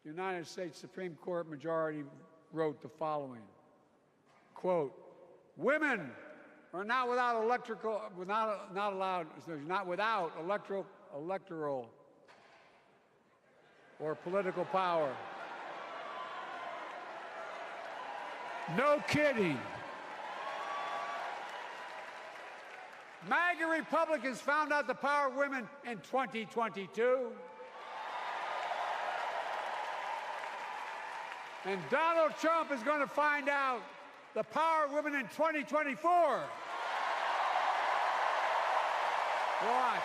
the United States Supreme Court majority wrote the following, quote, "Women are not without electoral or political power." No kidding. MAGA Republicans found out the power of women in 2022. And Donald Trump is going to find out the power of women in 2024. Watch.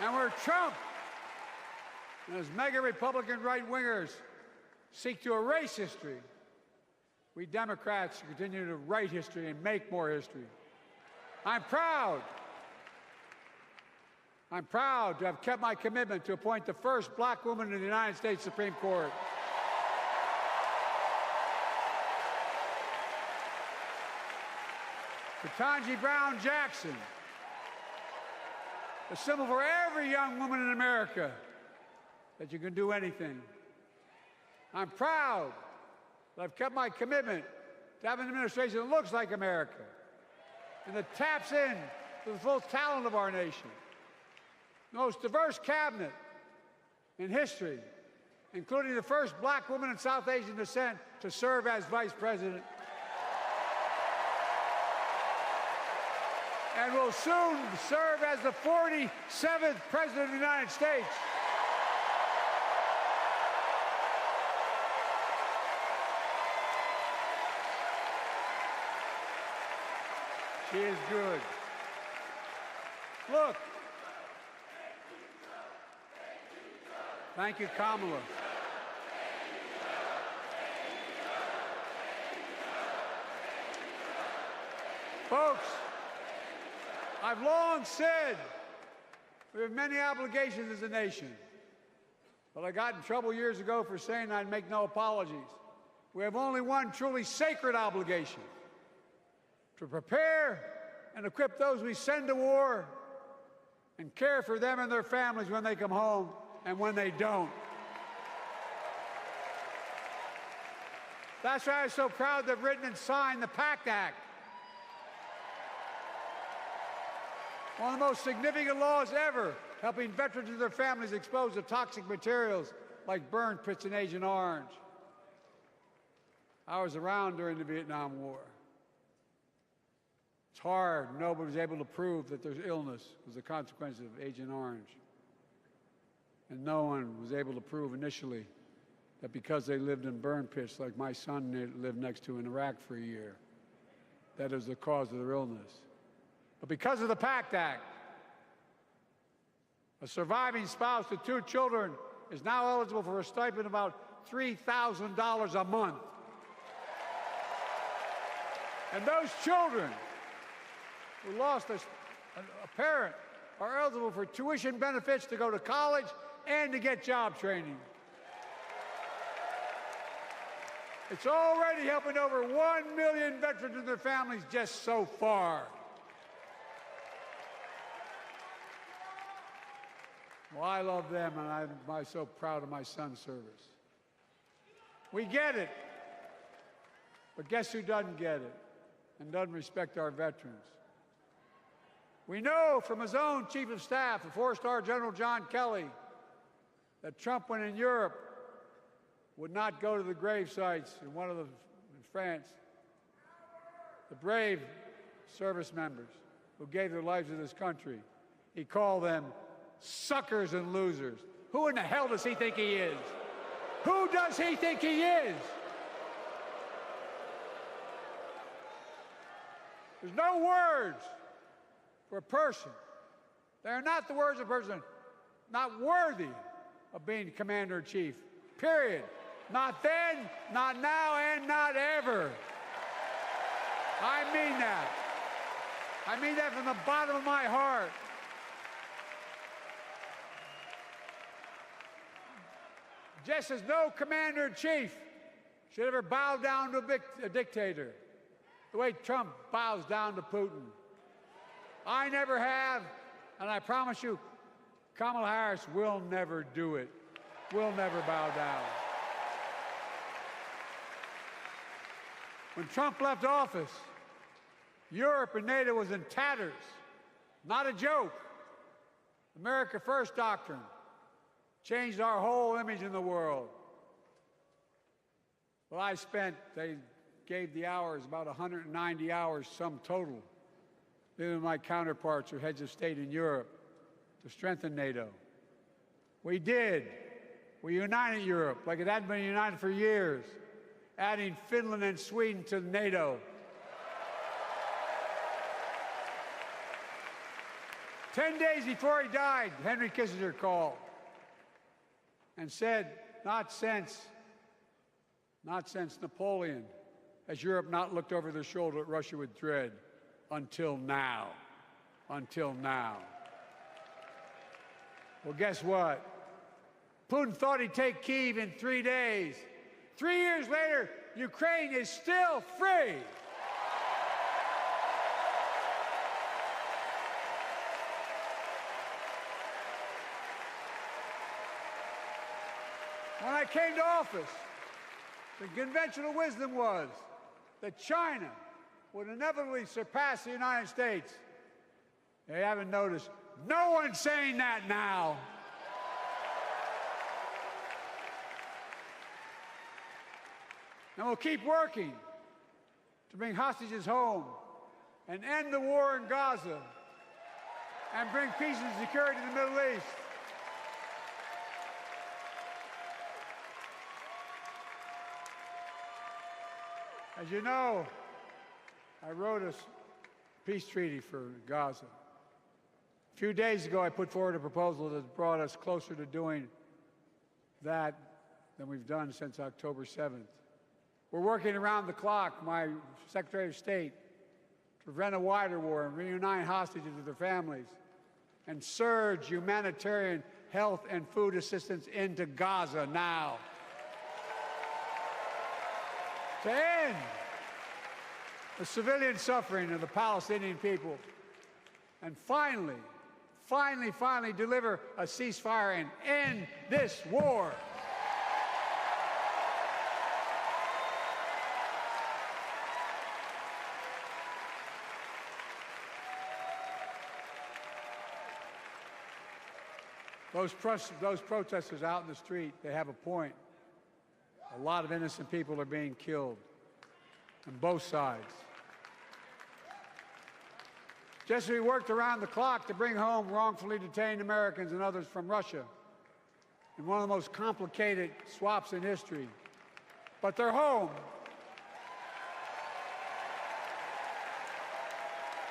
And where Trump and his mega Republican right-wingers seek to erase history, we Democrats continue to write history and make more history. I'm proud to have kept my commitment to appoint the first black woman to the United States Supreme Court. Ketanji Brown Jackson, a symbol for every young woman in America that you can do anything. I'm proud that I've kept my commitment to have an administration that looks like America and that taps in to the full talent of our nation. The most diverse cabinet in history, including the first black woman of South Asian descent to serve as vice president. And will soon serve as the 47th president of the United States. She is good. Look. Thank you, Kamala. Folks, I've long said we have many obligations as a nation, but I got in trouble years ago for saying I'd make no apologies. We have only one truly sacred obligation: to prepare and equip those we send to war and care for them and their families when they come home and when they don't. That's why I'm so proud to have written and signed the PACT Act, one of the most significant laws ever, helping veterans and their families exposed to toxic materials like burn pits in Agent Orange. I was around during the Vietnam War. It's hard. Nobody was able to prove that there's illness was a consequence of Agent Orange. And no one was able to prove initially that because they lived in burn pits like my son lived next to in Iraq for a year, that is the cause of their illness. But because of the PACT Act, a surviving spouse with 2 children is now eligible for a stipend of about $3,000 a month. And those children who lost a parent are eligible for tuition benefits to go to college and to get job training. It's already helping over 1 million veterans and their families just so far. Well, I love them, and I'm so proud of my son's service. We get it, but guess who doesn't get it and doesn't respect our veterans? We know from his own chief of staff, the 4-star General John Kelly, that Trump, when in Europe, would not go to the grave sites in France. The brave service members who gave their lives to this country. He called them suckers and losers. Who in the hell does he think he is? Who does he think he is? There's no words for a person. They are not the words of a person not worthy of being commander-in-chief, period. Not then, not now, and not ever. I mean that. I mean that from the bottom of my heart. Just as no commander-in-chief should ever bow down to a dictator, the way Trump bows down to Putin. I never have, and I promise you, Kamala Harris will never do it. We'll never bow down. When Trump left office, Europe and NATO was in tatters. Not a joke. America First doctrine changed our whole image in the world. Well, they gave the hours, about 190 hours sum total, leaving my counterparts or heads of state in Europe to strengthen NATO. We did. We united Europe like it hadn't been united for years, adding Finland and Sweden to NATO. 10 days before he died, Henry Kissinger called and said, not since Napoleon has Europe not looked over their shoulder at Russia with dread until now. Until now. Well, guess what? Putin thought he'd take Kyiv in 3 days. 3 years later, Ukraine is still free. When I came to office, the conventional wisdom was that China would inevitably surpass the United States. They haven't noticed. No one's saying that now. And we'll keep working to bring hostages home and end the war in Gaza and bring peace and security to the Middle East. As you know, I wrote a peace treaty for Gaza. A few days ago, I put forward a proposal that brought us closer to doing that than we've done since October 7th. We're working around the clock, my Secretary of State, to prevent a wider war and reunite hostages with their families and surge humanitarian health and food assistance into Gaza now. To end the civilian suffering of the Palestinian people, and finally deliver a ceasefire and end this war. Those protesters out in the street, they have a point. A lot of innocent people are being killed on both sides. Just as we worked around the clock to bring home wrongfully detained Americans and others from Russia in one of the most complicated swaps in history, but they're home.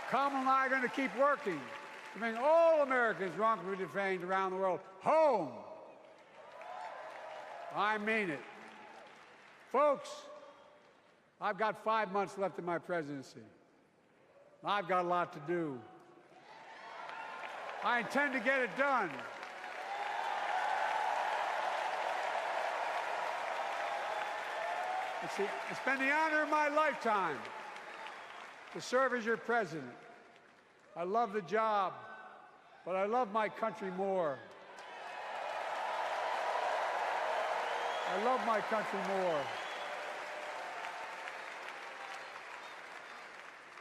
Kamala and I are going to keep working to bring all Americans wrongfully detained around the world home. I mean it. Folks, I've got 5 months left in my presidency. I've got a lot to do. I intend to get it done. It's been the honor of my lifetime to serve as your president. I love the job, but I love my country more. I love my country more.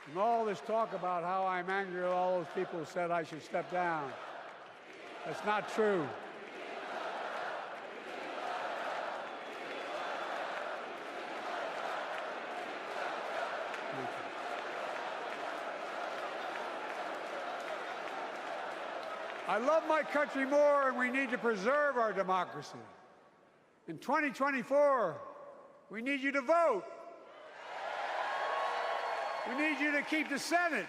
And all this talk about how I'm angry at all those people who said I should step down, that's not true. I love my country more, and we need to preserve our democracy. In 2024, we need you to vote. We need you to keep the Senate.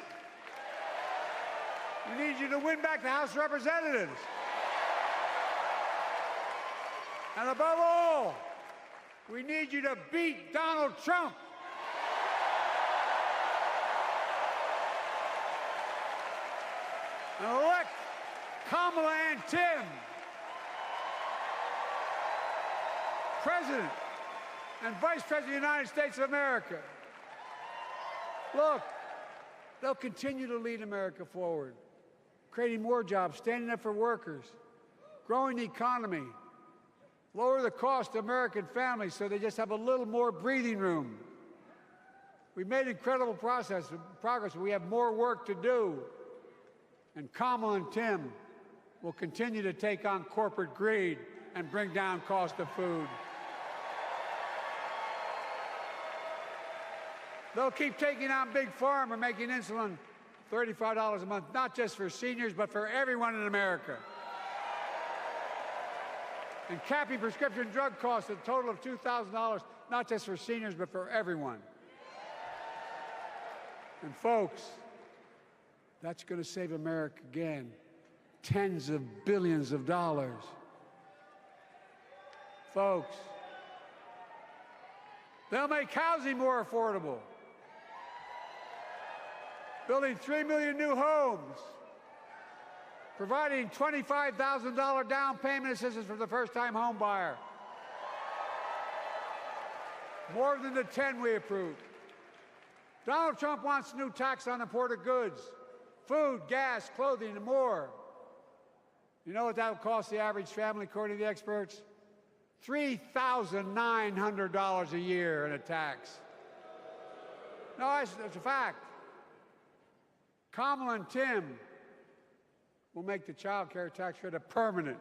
We need you to win back the House of Representatives. And above all, we need you to beat Donald Trump. And elect Kamala and Tim President and Vice President of the United States of America. Look, They'll continue to lead America forward, creating more jobs, standing up for workers, growing the economy, lower the cost to American families so they just have a little more breathing room. We've made incredible progress, but we have more work to do. And Kamala and Tim will continue to take on corporate greed and bring down cost of food. They'll keep taking on Big Pharma, making insulin $35 a month, not just for seniors, but for everyone in America. And capping prescription drug costs at a total of $2,000, not just for seniors, but for everyone. And folks, that's going to save America again tens of billions of dollars. Folks, they'll make housing more affordable, building 3 million new homes, providing $25,000 down payment assistance for the first-time home buyer, more than the 10 we approved. Donald Trump wants a new tax on imported goods, food, gas, clothing, and more. You know what that will cost the average family, according to the experts? $3,900 a year in a tax. No, that's a fact. Kamala and Tim will make the child care tax credit permanent.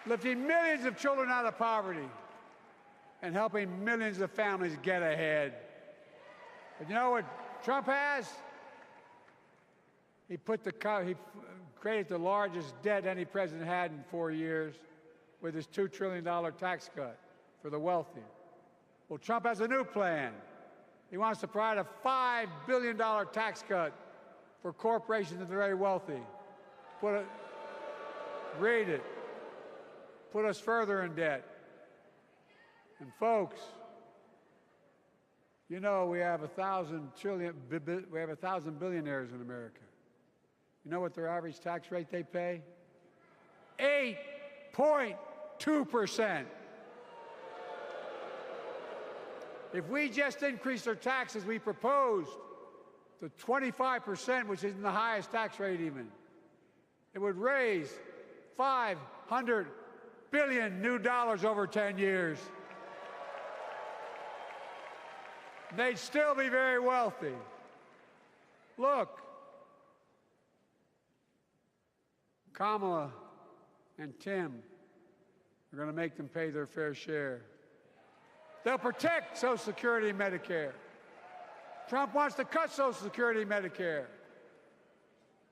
Lifting millions of children out of poverty and helping millions of families get ahead. But you know what Trump has? He created the largest debt any president had in 4 years with his $2 trillion tax cut for the wealthy. Well, Trump has a new plan. He wants to provide a $5 billion tax cut for corporations and the very wealthy. Read it. Put us further in debt. And folks, you know we have 1,000 billionaires in America. You know what their average tax rate they pay? 8.2%. If we just increased our taxes we proposed to 25%, which isn't the highest tax rate even, it would raise $500 billion new dollars over 10 years. They'd still be very wealthy. Look, Kamala and Tim are going to make them pay their fair share. They'll protect Social Security and Medicare. Trump wants to cut Social Security and Medicare.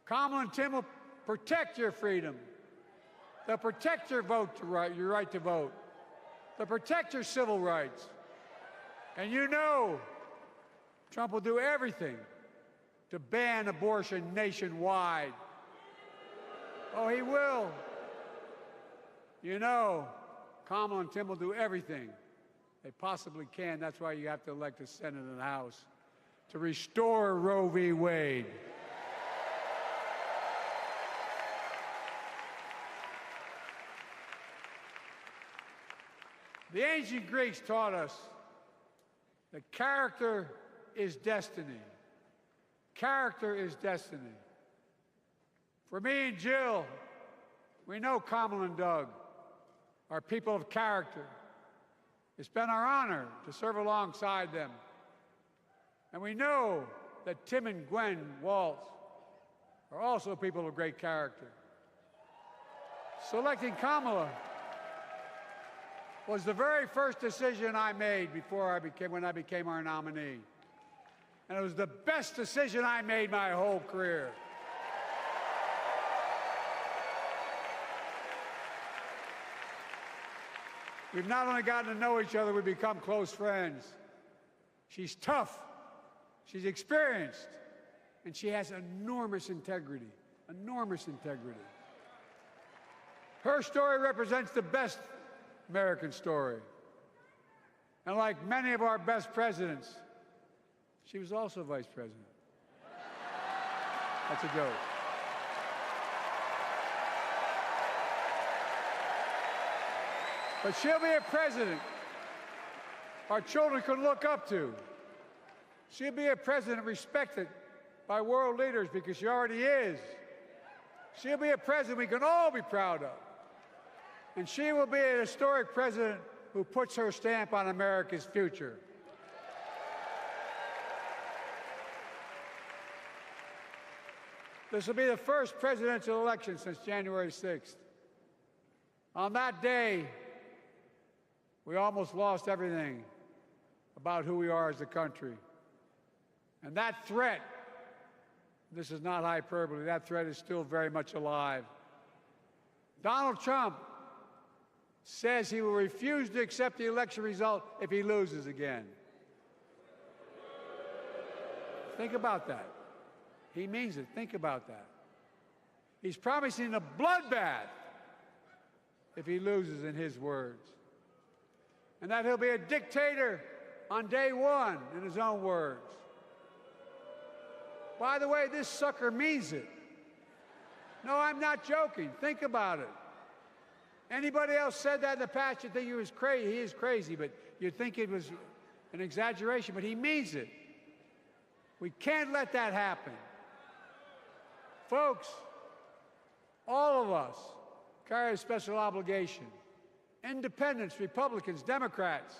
Kamala and Tim will protect your freedom. They'll protect your your right to vote. They'll protect your civil rights. And you know Trump will do everything to ban abortion nationwide. Oh, he will. You know, Kamala and Tim will do everything they possibly can. That's why you have to elect a Senate and a House to restore Roe v. Wade. The ancient Greeks taught us that character is destiny. Character is destiny. For me and Jill, we know Kamala and Doug are people of character. It's been our honor to serve alongside them. And we know that Tim and Gwen Walz are also people of great character. Selecting Kamala was the very first decision I made when I became our nominee. And it was the best decision I made my whole career. We've not only gotten to know each other, we've become close friends. She's tough, she's experienced, and she has enormous integrity, enormous integrity. Her story represents the best American story. And like many of our best presidents, she was also vice president. That's a joke. But she'll be a president our children can look up to. She'll be a president respected by world leaders because she already is. She'll be a president we can all be proud of. And she will be an historic president who puts her stamp on America's future. This will be the first presidential election since January 6th. On that day, we almost lost everything about who we are as a country. And that threat, this is not hyperbole, that threat is still very much alive. Donald Trump says he will refuse to accept the election result if he loses again. Think about that. He means it. Think about that. He's promising a bloodbath if he loses, in his words. And that he'll be a dictator on day one, in his own words. By the way, this sucker means it. No, I'm not joking. Think about it. Anybody else said that in the past, you'd think he was crazy. He is crazy, but you'd think it was an exaggeration, but he means it. We can't let that happen. Folks, all of us carry a special obligation. Independents, Republicans, Democrats.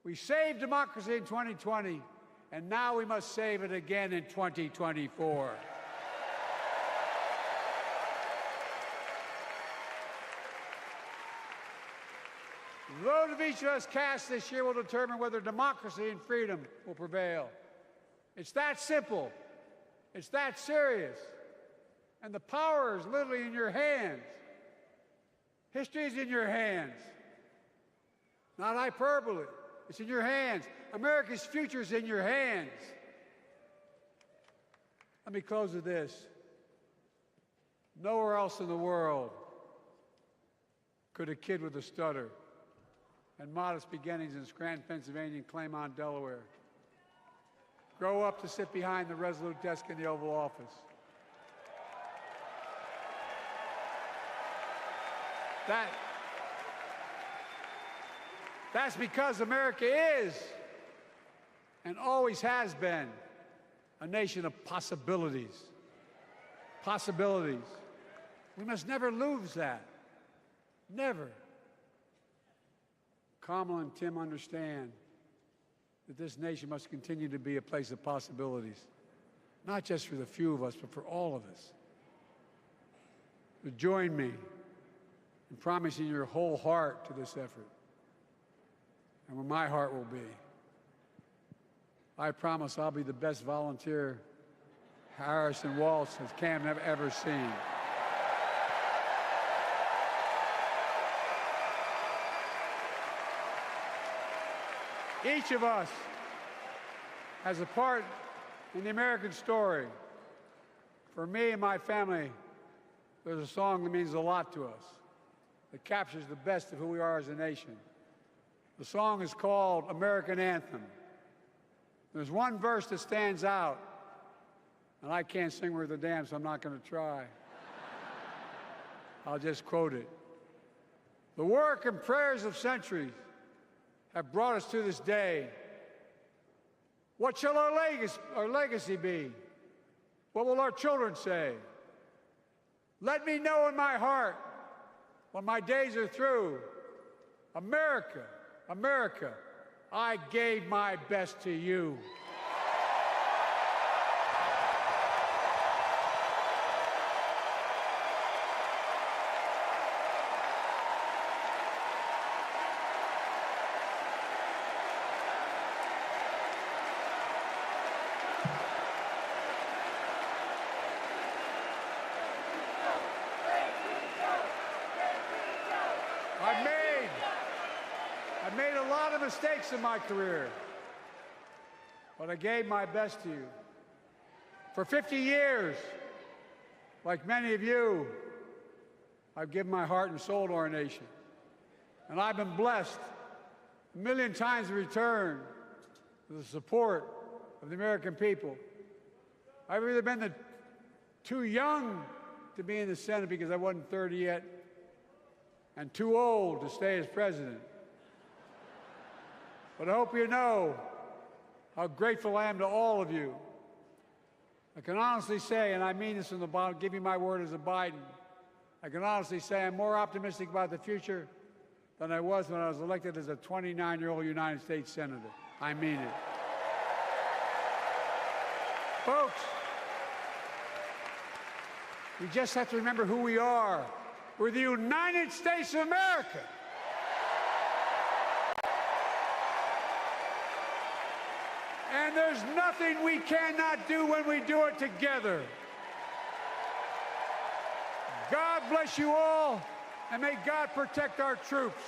We saved democracy in 2020, and now we must save it again in 2024. The vote of each of us cast this year will determine whether democracy and freedom will prevail. It's that simple. It's that serious. And the power is literally in your hands. History is in your hands. Not hyperbole. It's in your hands. America's future is in your hands. Let me close with this. Nowhere else in the world could a kid with a stutter and modest beginnings in Scranton, Pennsylvania, and Claymont, Delaware, grow up to sit behind the resolute desk in the Oval Office. That's because America is, and always has been, a nation of possibilities. Possibilities. We must never lose that. Never. Kamala and Tim understand that this nation must continue to be a place of possibilities, not just for the few of us, but for all of us. So join me in promising your whole heart to this effort, and where my heart will be. I promise I'll be the best volunteer Harris and Walz has Cam ever seen. Each of us has a part in the American story. For me and my family, there's a song that means a lot to us, that captures the best of who we are as a nation. The song is called American Anthem. There's one verse that stands out, and I can't sing worth a damn, so I'm not going to try. I'll just quote it. The work and prayers of centuries have brought us to this day. What shall our legacy be? What will our children say? Let me know in my heart, when my days are through, America, America, I gave my best to you. I've made a lot of mistakes in my career, but I gave my best to you. For 50 years, like many of you, I've given my heart and soul to our nation. And I've been blessed a million times in return with the support of the American people. I've either been too young to be in the Senate because I wasn't 30 yet, and too old to stay as president. But I hope you know how grateful I am to all of you. I can honestly say, and I mean this from the bottom, give you my word as a Biden, I can honestly say I'm more optimistic about the future than I was when I was elected as a 29-year-old United States Senator. I mean it. Folks, we just have to remember who we are. We're the United States of America. And there's nothing we cannot do when we do it together. God bless you all, and may God protect our troops.